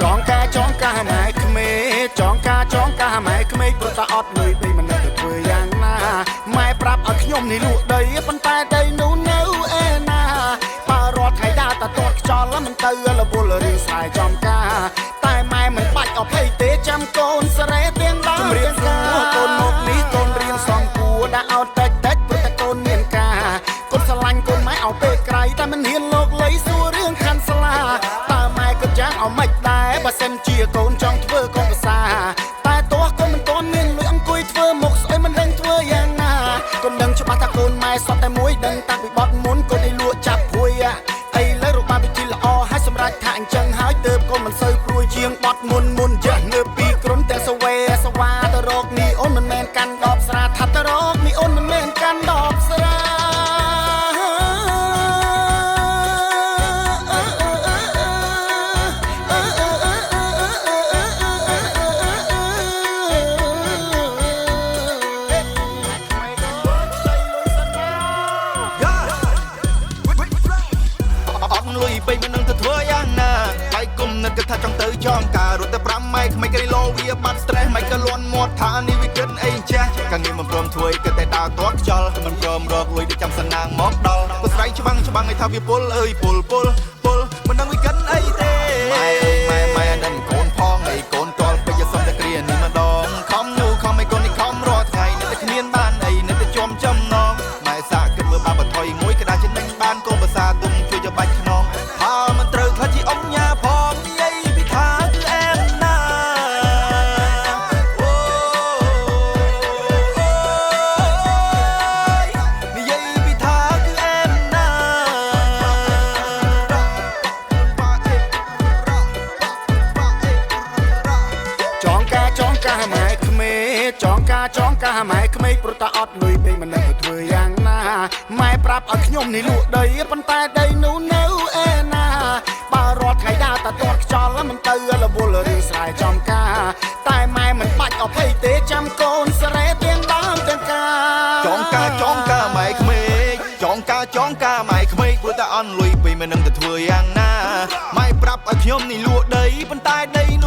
ចងការម៉ែក្មេចងការម៉ែក្មេព្រោះតែអត់លុយបីមិនដឹងទៅធ្វើយ៉ាងណាម៉ែប្រាប់ឲ្យខ្ញុំនេះលក់ដីប៉ុន្តែដីនោះនៅឯណាបើរត់ថ្ងៃដើរតែទាត់ខ្យល់មិនទៅលវលរឿងស្រែចំការតែម៉ែមិនបាច់អភ័យទេចាំកូនសរេទាំងដើមរៀនការកូនមកនេះកូនរៀនសំគួរដាក់ឲ្យតិចព្រោះតែកូនមានការកូនស្រឡាញ់កូនម៉ែឲ្យពេលក្រៃតែមិនហ៊ានលោកលៃសួររឿងខាន់ស្លាតើម៉ែក៏យ៉ាងឲ្យមិនដែរបើសិនជាកូនចង់ធ្វើកូនភាសាតែទោះកូនមិនទាន់មានលុយអង្គុយធ្វើមុខស្អុយមិនដឹងធ្វើយ៉ាងណាកូនដឹងច្បាស់ថាកូនម៉ែសតតែមួយដឹងតាំងពីបត់មុនកូនឲ្យលក់ចាប់ព្រួយឥឡូវរបាវិធីល្អហើយសម្រាប់ថាអញ្ចឹងហើយទើបកូនមិនសូវព្រួយជាងបត់មុនចេះងើបពីក្រុនតែសវេសវ៉ាទៅរកនេះអូនមិនមែនកាន់ដបស្រាថាទៅរកនេះអូនមិនមែនកាន់ដបស្រាបីមិននឹងទៅធ្វើយ៉ាងណាបែកគុំនឹកថាចង់ទៅចងការរត់តែ5ម៉ែក្មេងគេលោវាបាត់ stress មិនក៏លន់មាត់ថានេះវាគិតអីចាស់កាងងារមិនព្រមធ្វើគិតតែដើរទាត់ខ្យល់មិនព្រមរកលុយទៅចាំសណាងមកដល់ក៏ស្រែកច្បាំងឲ្យថាវាពុលអើយពុលមិនដឹងវាគិតអីទេម៉ែដឹងកូនផងអីកូនទាល់ពេលសុំតែគ្រានេះម្ដងខំនោះខំឲ្យកូននេះខំរាល់ថ្ងៃនៅតែគ្មានបានអីនៅតែជាប់ចំណងម៉ែសាក់គិតមើលបាបថយមួយក្តារចំណេញបានកូនភាសាទុំជួយយកបាច់ខ្នងមិនត្រូវខ្លាចជាអង្គញាផងនិយាយពីថាគឺអែមណានិយាយពីថាគឺអែមណាចងការម៉ែក្មេចងការម៉ែក្មេព្រោះតែអត់លុយពេកមិនដឹងទៅធ្វើយ៉ាងណាម៉ែប្រាប់ឲ្យខ្ញុំនេះលក់ដីប៉ុន្តែដីនោះនៅឯណាបើរត់ថ្ងៃដើរតែទាត់ខ្យល់មិនទៅលវលរឿងស្រែចំការតែម៉ែមិនបាច់អភ័យទេចាំកូនសរេទាំងដើមទាំងការចងការម៉ែក្មេចងការម៉ែក្មេព្រោះតែអត់លុយពេកមិនដឹងទៅធ្វើយ៉ាងណាម៉ែប្រាប់ឲ្យខ្ញុំនេះលក់ដីប៉ុន្តែដីនោះ